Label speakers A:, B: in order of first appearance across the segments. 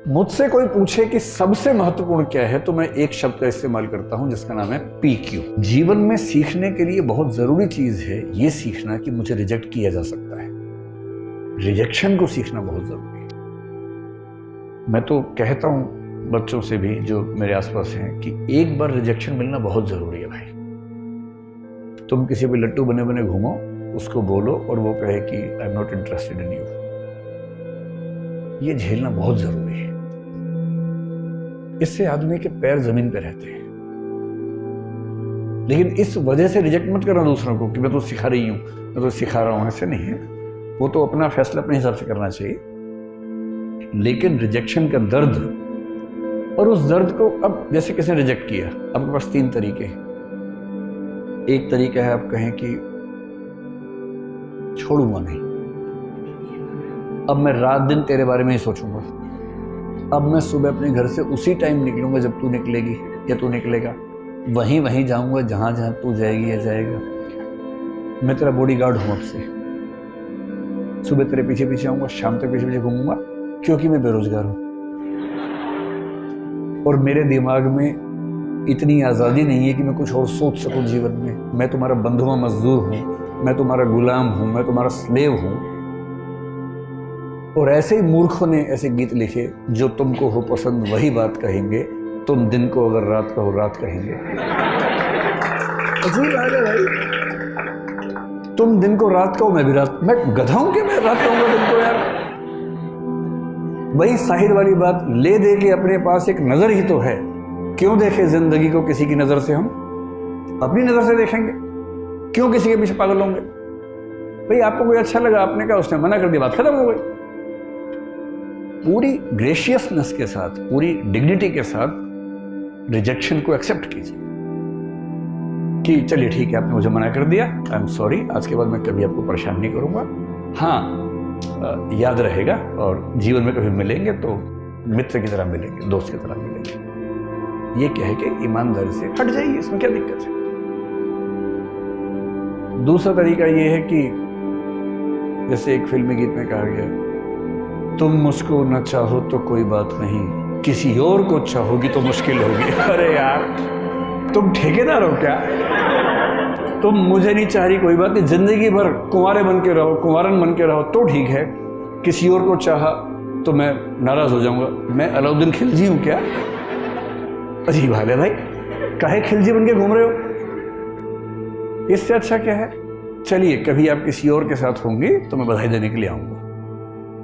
A: मुझसे कोई पूछे कि सबसे महत्वपूर्ण क्या है तो मैं एक शब्द का इस्तेमाल करता हूं जिसका नाम है PQ। जीवन में सीखने के लिए बहुत जरूरी चीज है ये सीखना कि मुझे रिजेक्ट किया जा सकता है। रिजेक्शन को सीखना बहुत जरूरी है। मैं तो कहता हूं बच्चों से भी जो मेरे आसपास हैं कि एक बार रिजेक्शन मिलना बहुत जरूरी है भाई। तुम किसी भी लट्टू बने बने घूमो, उसको बोलो और वो कहे कि I am not interested in you, ये झेलना बहुत जरूरी है। इससे आदमी के पैर जमीन पे रहते हैं। लेकिन इस वजह से रिजेक्ट मत करना दूसरों को कि मैं तो सिखा रही हूं, मैं तो सिखा रहा हूं, ऐसे नहीं है। वो तो अपना फैसला अपने हिसाब से करना चाहिए। लेकिन रिजेक्शन का दर्द, और उस दर्द को अब जैसे किसी ने रिजेक्ट किया, आपके पास 3 तरीके हैं। एक तरीका है आप कहें कि छोड़ूंगा नहीं, अब मैं रात दिन तेरे बारे में ही सोचूंगा, अब मैं सुबह अपने घर से उसी टाइम निकलूंगा जब तू निकलेगी या तू निकलेगा, वहीं जाऊंगा जहां जहां तू जाएगी या जाएगा। मैं तेरा बॉडीगार्ड हूं अब से, सुबह तेरे पीछे पीछे आऊंगा, शाम तक पीछे पीछे घूमूंगा, क्योंकि मैं बेरोजगार हूं और मेरे दिमाग में इतनी आज़ादी नहीं है कि मैं कुछ और सोच सकूं जीवन में। मैं तुम्हारा बंधुआ मजदूर हूं, मैं तुम्हारा गुलाम हूं, मैं तुम्हारा स्लेव हूं। और ऐसे ही मूर्खों ने ऐसे गीत लिखे, जो तुमको हो पसंद वही बात कहेंगे, तुम दिन को अगर रात कहो रात कहेंगे। अजीब बात है भाई, तुम दिन को रात कहो मैं भी रात, मैं गधा हूं कि मैं रात कहूंगा दिन को यार। वही साहिर वाली बात, ले दे के अपने पास एक नजर ही तो है, क्यों देखे जिंदगी को किसी की नजर से, हम अपनी नजर से देखेंगे, क्यों किसी के पीछे पागल होंगे। भाई आपको कोई अच्छा लगा, आपने कहा, उसने मना कर दिया, बात खत्म हो गई। पूरी ग्रेशियसनेस के साथ, पूरी डिग्निटी के साथ रिजेक्शन को एक्सेप्ट कीजिए कि चलिए ठीक है, आपने मुझे मना कर दिया, आई एम सॉरी, आज के बाद मैं कभी आपको परेशान नहीं करूंगा। हाँ, याद रहेगा और जीवन में कभी मिलेंगे तो मित्र की तरह मिलेंगे, दोस्त की तरह मिलेंगे। ये कह के ईमानदारी से हट जाइए, इसमें क्या दिक्कत है। दूसरा तरीका ये है कि जैसे एक फिल्मी गीत में कहा गया, तुम मुझको न चाहो तो कोई बात नहीं, किसी और को चाहोगी तो मुश्किल होगी। अरे यार, तुम ठेकेदार हो क्या? तुम मुझे नहीं चाह रही, कोई बात नहीं, जिंदगी भर कुंवारे बन के रहो, कुंवारन बन के रहो तो ठीक है। किसी और को चाहा तो मैं नाराज हो जाऊंगा। मैं अलाउद्दीन खिलजी हूं क्या? अजीब हाल है भाई, काहे खिलजी बन के घूम रहे हो? इससे अच्छा क्या है, चलिए कभी आप किसी और के साथ होंगे तो मैं बधाई देने के लिए आऊंगा।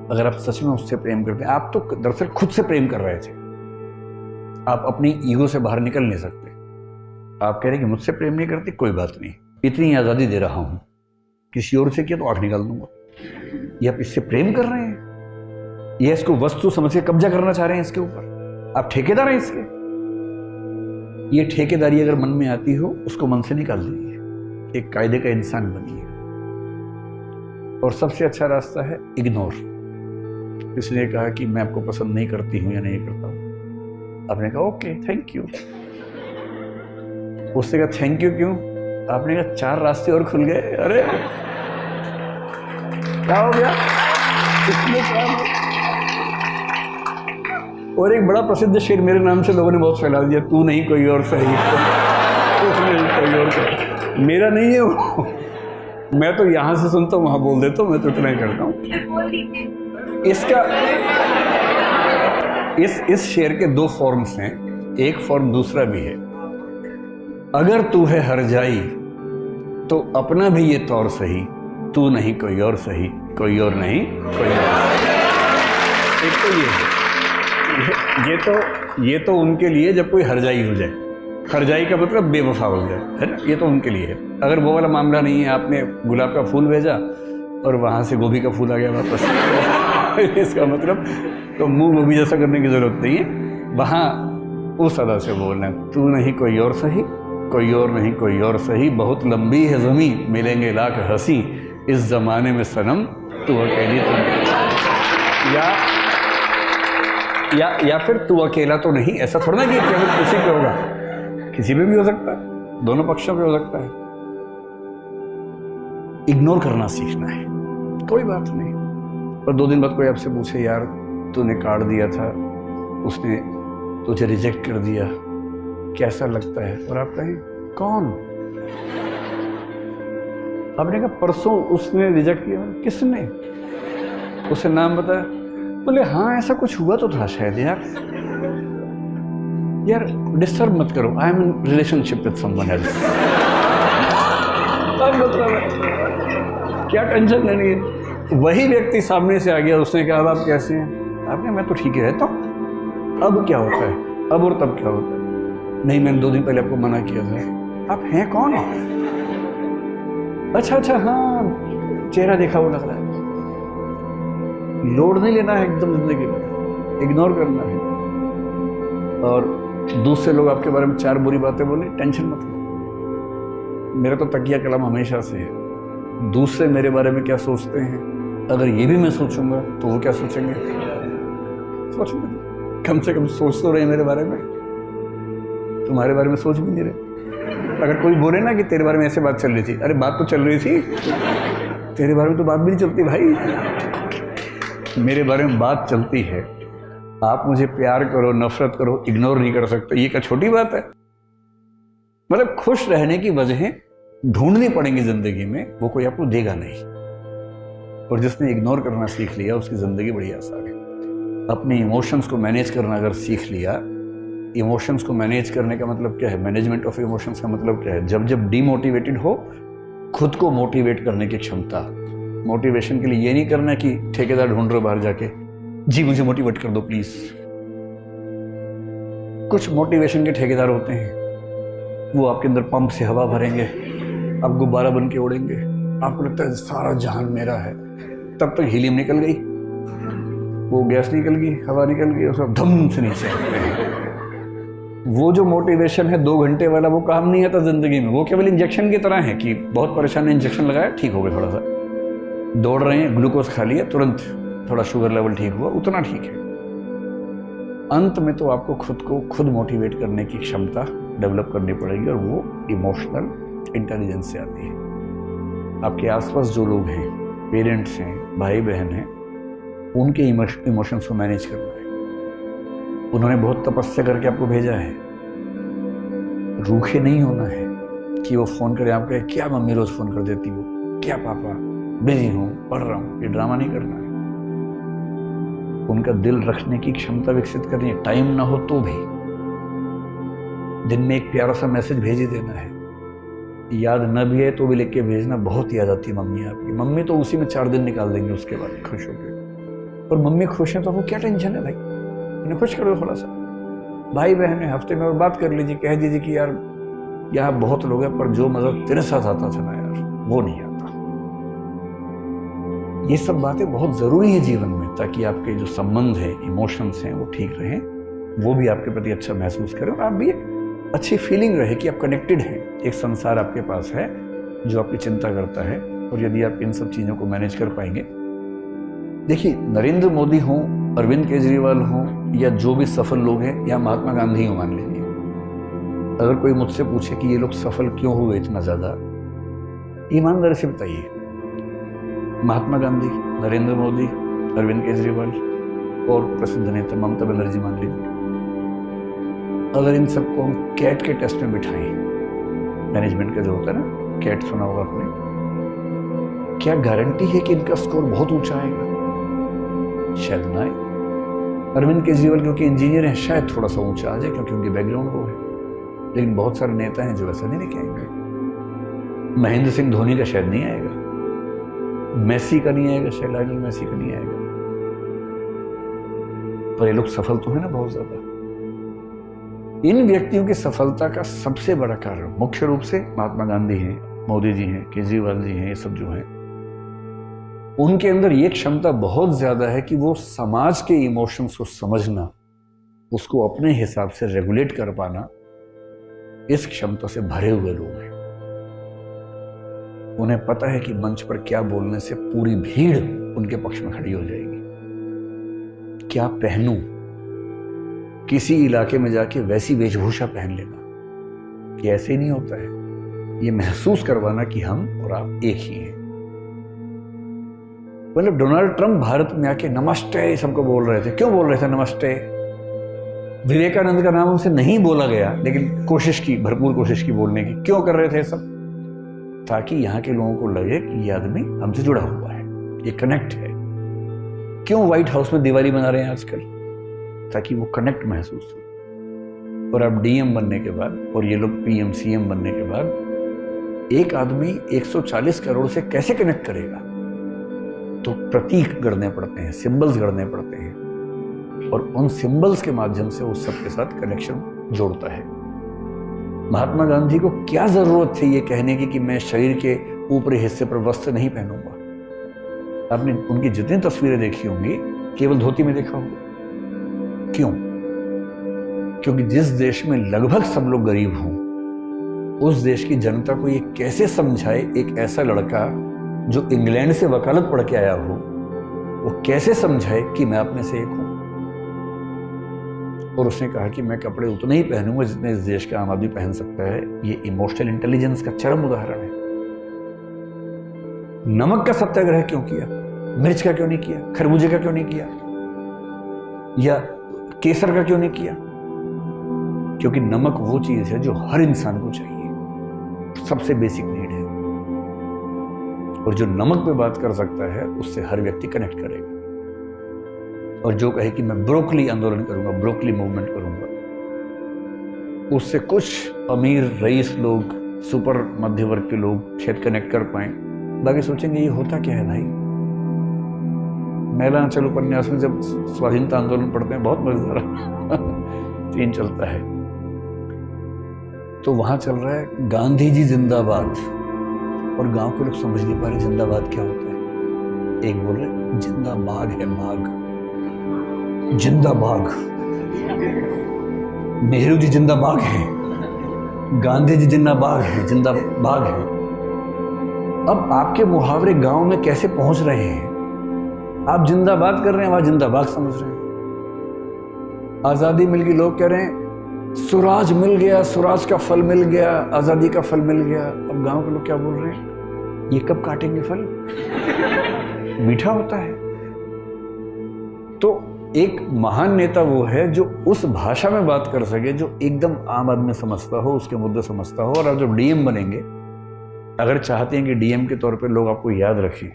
A: अगर आप सच में उससे प्रेम करते हैं, आप तो दरअसल खुद से प्रेम कर रहे थे, आप अपनी ईगो से बाहर निकल नहीं सकते। आप कह रहे हैं कि मुझसे प्रेम नहीं करती, कोई बात नहीं, इतनी आज़ादी दे रहा हूं, किसी और से किया तो 8 निकाल दूंगा। ये आप इससे प्रेम कर रहे हैं, ये इसको वस्तु समझ के कब्जा करना चाह रहे हैं इसके ऊपर, आप ठेकेदार हैं इसके। ये ठेकेदारी अगर मन में आती हो, उसको मन से निकाल दीजिए, एक कायदे का इंसान बनिए। और सबसे अच्छा रास्ता है इग्नोर। इसने कहा कि मैं आपको पसंद नहीं करती हूं या नहीं करता हूं, आपने कहा ओके थैंक यू। उससे कहा थैंक यू क्यों? आपने कहा 4 रास्ते और खुल गए। अरे क्या हो गया इसमें क्या? और एक बड़ा प्रसिद्ध शेर मेरे नाम से लोगों ने बहुत फैला दिया, तू नहीं कोई और सही, तू नहीं कोई और सही, मेरा नहीं है वो। मैं तो यहां से सुनता हूं वहां बोल देता हूं, मैं तो इतना ही करता हूं। इसका इस शेर के 2 फॉर्म्स हैं, एक फॉर्म दूसरा भी है। अगर तू है हर जाई तो अपना भी ये तौर सही, तू नहीं कोई और सही, कोई और नहीं कोई और। एक तो ये है, ये तो उनके लिए जब कोई हरजाई हो जाए, हरजाई का मतलब बेवफा हो जाए, है ना, ये तो उनके लिए है। अगर वो वाला मामला नहीं है, आपने गुलाब का फूल भेजा और वहां से गोभी का फूल आ गया वापस, इसका मतलब तो मुंह गोभी जैसा करने की जरूरत नहीं है, वहां उस अदा से बोलना, तू नहीं कोई और सही, कोई और नहीं कोई और सही, बहुत लंबी है ज़मीं, मिलेंगे लाख हंसी, इस जमाने में सनम तू अकेली तो या फिर तू अकेला तो नहीं। ऐसा थोड़ा ना कि केवल किसी पे होगा, किसी पे भी हो सकता है, दोनों पक्षों पे हो सकता है। इग्नोर करना सीखना है, कोई बात नहीं। और 2 दिन बाद कोई आपसे पूछे, यार तूने काट दिया था, उसने तुझे रिजेक्ट कर दिया, कैसा लगता है? और आप कहें कौन? आपने कहा परसों उसने रिजेक्ट किया। किसने? उसे नाम बताया। बोले हाँ ऐसा कुछ हुआ तो था शायद। यार डिस्टर्ब मत करो, I am in relationship with someone else. क्या टेंशन लेनी है? वही व्यक्ति सामने से आ गया, उसने कहा अब आप कैसे हैं? आपने मैं तो ठीक ही रहता हूँ। अब क्या होता है? अब और तब क्या होता है? नहीं मैंने 2 दिन पहले आपको मना किया था। आप हैं कौन? अच्छा हाँ चेहरा देखा वो लग रहा है। लोड नहीं लेना है एकदम जिंदगी में, इग्नोर करना है। और दूसरे लोग आपके बारे में 4 बुरी बातें बोले, टेंशन मत लो। मेरा तो तकिया कलम हमेशा से है, दूसरे मेरे बारे में क्या सोचते हैं, अगर ये भी मैं सोचूंगा तो वो क्या सोचेंगे? सोचेंगे कम से कम सोच तो रहे मेरे बारे में, तुम्हारे बारे में सोच भी नहीं रहे। अगर कोई बोले ना कि तेरे बारे में ऐसे बात चल रही थी, अरे बात तो चल रही थी, तेरे बारे में तो बात भी नहीं चलती भाई। मेरे बारे में बात चलती है। आप मुझे प्यार करो नफरत करो, इग्नोर नहीं कर सकते, ये क्या छोटी बात है? मतलब खुश रहने की वजहें ढूंढनी पड़ेंगी जिंदगी में, वो कोई आपको देगा नहीं। और जिसने इग्नोर करना सीख लिया उसकी जिंदगी बड़ी आसान है। अपने इमोशंस को मैनेज करना अगर सीख लिया, इमोशंस को मैनेज करने का मतलब क्या है? मैनेजमेंट ऑफ इमोशंस का मतलब क्या है? जब जब डीमोटिवेटेड हो, खुद को मोटिवेट करने की क्षमता। मोटिवेशन के लिए ये नहीं करना कि ठेकेदार ढूंढ रहे बाहर जाके, जी मुझे मोटिवेट कर दो प्लीज। कुछ मोटिवेशन के ठेकेदार होते हैं, वो आपके अंदर पंप से हवा भरेंगे, आप गुब्बारा बन के उड़ेंगे, आपको लगता है सारा जहान मेरा है। तब तक हीलियम निकल गई, वो गैस निकल गई, हवा निकल गई, और सब धम से नीचे आते हैं। वो जो मोटिवेशन है 2 घंटे वाला, वो काम नहीं आता जिंदगी में। वो केवल इंजेक्शन की तरह है कि बहुत परेशान है, इंजेक्शन लगाया ठीक हो गया, थोड़ा सा दौड़ रहे हैं, ग्लूकोज खा लिया, तुरंत थोड़ा शुगर लेवल ठीक हुआ, उतना ठीक है। अंत में तो आपको खुद को खुद मोटिवेट करने की क्षमता डेवलप करनी पड़ेगी, और वो इमोशनल इंटेलिजेंस से आती है। आपके आसपास जो लोग हैं, पेरेंट्स हैं, भाई बहन हैं, उनके इमोशंस को मैनेज करना है। उन्होंने बहुत तपस्या करके आपको भेजा है, रूखे नहीं होना है कि वो फोन करे आप कहे क्या मम्मी रोज फोन कर देती हो, क्या पापा बिजी हूँ पढ़ रहा हूँ, ये ड्रामा नहीं करना है। उनका दिल रखने की क्षमता विकसित करनी है। टाइम ना हो तो भी दिन में एक प्यारा सा मैसेज भेज ही देना है। याद न भी है तो भी लिख के भेजना। बहुत याद आती है मम्मी आपकी। मम्मी तो उसी में 4 दिन निकाल देंगे उसके बाद खुश होकर। और मम्मी खुश है तो वो क्या टेंशन है भाई, उन्हें खुश करो थोड़ा सा। भाई बहन है, हफ्ते में और बात कर लीजिए, कह दीजिए कि यार यहाँ बहुत लोग हैं पर जो मजा तेरे साथ आता था ना यार वो नहीं आता। ये सब बातें बहुत जरूरी है जीवन में, ताकि आपके जो संबंध है, इमोशंस हैं, वो ठीक रहें, वो भी आपके प्रति अच्छा महसूस करें, और आप भी अच्छी फीलिंग रहे कि आप कनेक्टेड हैं। एक संसार आपके पास है जो आपकी चिंता करता है। और यदि आप इन सब चीज़ों को मैनेज कर पाएंगे, देखिए नरेंद्र मोदी हों, अरविंद केजरीवाल हों, या जो भी सफल लोग हैं, या महात्मा गांधी हो मान लीजिए, अगर कोई मुझसे पूछे कि ये लोग सफल क्यों हुए इतना ज़्यादा, ईमानदारी से बताइए। महात्मा गांधी, नरेंद्र मोदी, अरविंद केजरीवाल और प्रसिद्ध नेता ममता बनर्जी मान लीजिए, अगर इन सबको हम कैट के टेस्ट में बिठाएं, मैनेजमेंट का जो होता है ना, कैट सुना होगा आपने, क्या गारंटी है कि इनका स्कोर बहुत ऊंचा आएगा? शायद ना आए। अरविंद केजरीवाल क्योंकि इंजीनियर हैं, शायद थोड़ा सा ऊंचा आ जाए क्योंकि उनकी बैकग्राउंड वो है, लेकिन बहुत सारे नेता हैं जो ऐसा नहीं लेके आएंगे। महेंद्र सिंह धोनी का शायद नहीं आएगा, मेसी का नहीं आएगा, शायद लायनल मेसी का नहीं आएगा, पर ये लोग सफल तो है ना बहुत ज्यादा। इन व्यक्तियों की सफलता का सबसे बड़ा कारण मुख्य रूप से महात्मा गांधी हैं, मोदी जी हैं, केजरीवाल जी हैं, ये सब जो हैं, उनके अंदर ये क्षमता बहुत ज्यादा है कि वो समाज के इमोशंस को समझना, उसको अपने हिसाब से रेगुलेट कर पाना, इस क्षमता से भरे हुए लोग हैं। उन्हें पता है कि मंच पर क्या बोलने से पूरी भीड़ उनके पक्ष में खड़ी हो जाएगी, क्या पहनूं, किसी इलाके में जाके वैसी वेशभूषा पहन लेना, कि ऐसे नहीं होता है, ये महसूस करवाना कि हम और आप एक ही हैं। मतलब डोनाल्ड ट्रंप भारत में आके नमस्ते सबको बोल रहे थे। क्यों बोल रहे थे नमस्ते? विवेकानंद का नाम उनसे नहीं बोला गया, लेकिन कोशिश की, भरपूर कोशिश की बोलने की। क्यों कर रहे थे सब? ताकि यहाँ के लोगों को लगे कि ये आदमी हमसे जुड़ा हुआ है, ये कनेक्ट है। क्यों व्हाइट हाउस में दिवाली मना रहे हैं आजकल? ताकि वो कनेक्ट महसूस हो। और अब डीएम बनने के बाद और ये लोग पीएम सीएम बनने के बाद एक आदमी 140 करोड़ से कैसे कनेक्ट करेगा? तो प्रतीक गढ़ने पड़ते हैं, सिंबल्स गढ़ने पड़ते हैं, और उन सिंबल्स के माध्यम से उस सबके साथ कनेक्शन जोड़ता है। महात्मा गांधी को क्या जरूरत थी ये कहने की कि मैं शरीर के ऊपरी हिस्से पर वस्त्र नहीं पहनूंगा? आपने उनकी जितनी तस्वीरें देखी होंगी केवल धोती में देखा होगा। क्यों? क्योंकि जिस देश में लगभग सब लोग गरीब हों, उस देश की जनता को ये कैसे समझाए एक ऐसा लड़का जो इंग्लैंड से वकालत पढ़ के आया हो, वो कैसे समझाए कि मैं अपने से एक हूं? और उसने कहा कि मैं कपड़े उतने ही पहनूंगा जितने इस देश का आम आदमी पहन सकता है। ये इमोशनल इंटेलिजेंस का चरम उदाहरण है। नमक का सत्याग्रह क्यों किया? मिर्च का क्यों नहीं किया? खरबूजे का क्यों नहीं किया? या केसर का क्यों नहीं किया? क्योंकि नमक वो चीज है जो हर इंसान को चाहिए, सबसे बेसिक नीड है, और जो नमक पे बात कर सकता है उससे हर व्यक्ति कनेक्ट करेगा। और जो कहे कि मैं ब्रोकली आंदोलन करूंगा, ब्रोकली मूवमेंट करूंगा, उससे कुछ अमीर रईस लोग, सुपर मध्य वर्ग के लोग शायद कनेक्ट कर पाए। बाकी सोचेंगे ये होता क्या है भाई? मैलांचल उपन्यास में जब स्वाधीनता आंदोलन पढ़ते हैं बहुत मजेदार सीन चलता है। तो वहां चल रहा है गांधी जी जिंदाबाद, और गांव के लोग समझ नहीं पा रहे जिंदाबाद क्या होता है। एक बोल रहे जिंदा बाघ है, बाघ, जिंदा बाघ, नेहरू जी जिंदा बाघ है, गांधी जी जिंदा बाघ है, जिंदा बाघ है। अब आपके मुहावरे गांव में कैसे पहुंच रहे हैं? आप जिंदाबाद कर रहे हैं, वहां जिंदा बाघ समझ रहे हैं। आजादी मिल गई, लोग कह रहे हैं स्वराज मिल गया, स्वराज का फल मिल गया, आजादी का फल मिल गया। अब गांव के लोग क्या बोल रहे हैं? ये कब काटेंगे फल? मीठा होता है। तो एक महान नेता वो है जो उस भाषा में बात कर सके जो एकदम आम आदमी समझता हो, उसके मुद्दे समझता हो। और आप जब डीएम बनेंगे, अगर चाहते हैं कि डीएम के तौर पे लोग आपको याद रखें,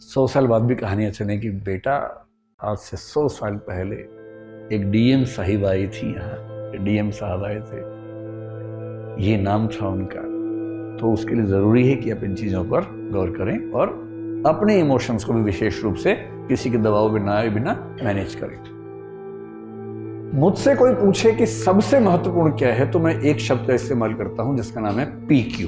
A: 100 साल बाद भी कहानियां चलें कि बेटा आज से 100 साल पहले एक डीएम साहिब आई थी, यहाँ डीएम साहब आए थे, ये नाम था उनका। तो उसके लिए जरूरी है कि आप इन चीजों पर गौर करें और अपने इमोशंस को भी विशेष रूप से किसी के दबाव में आए बिना मैनेज करें। मुझसे कोई पूछे कि सबसे महत्वपूर्ण क्या है, तो मैं एक शब्द का इस्तेमाल करता हूं जिसका नाम है PQ।